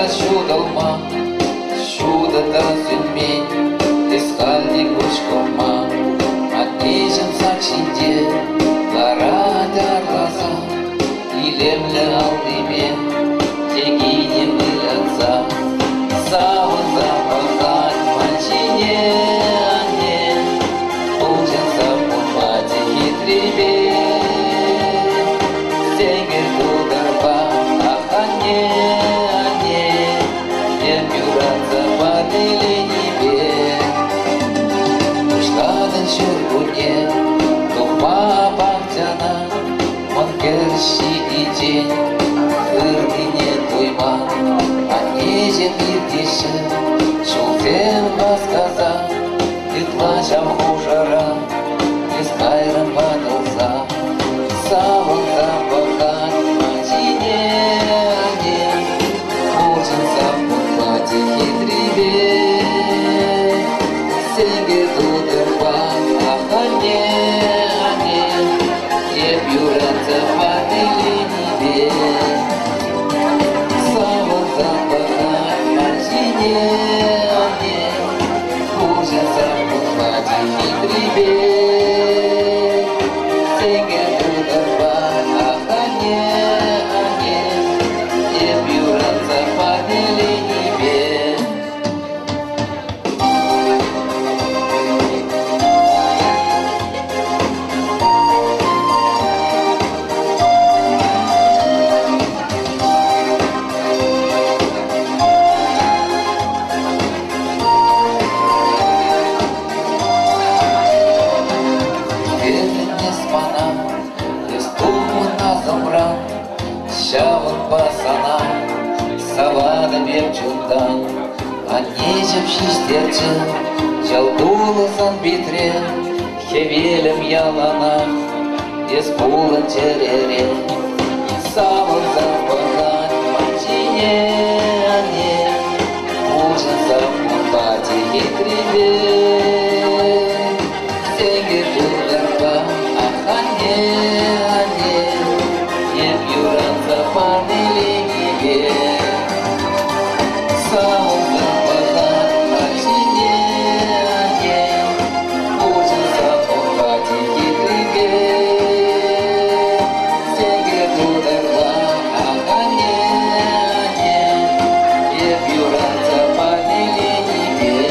dolma, чудо танцюльмень, искальник бучкома, отнежен сакшинде, ларада глаза, илемле алдыме, тегине мылятся, савын запахать мальчине, ане, ужин запухать хитребе, сенгер тударба, ахане. День, ырдыне туйма, анежен иртеші, шултен басказа, итлашам хужара, без кайрым батылса, савын запахать мачине, ане, ужин запухать хитребе, сенге тудырба, ахане, ане, еп юраться патыли. Савын запахать мачине, ане, ужин запухать хитребе, сенгер тудырба, ахане, ане, еп юраться патыли небе. Шавын басана, савада бепчундан, анежем шистерчі, жалдулысан битре, хевелем ялана, еспулын жерере, савын запахать мачине, ане, ужин запухать хитребе, сенгер тудырба, ахане, ане, еп юранца памели небе. Савын запахать мачине, ане, ужин запухать хитребе, сенгер тудырба, ахане, ане, еп юранца памели небе.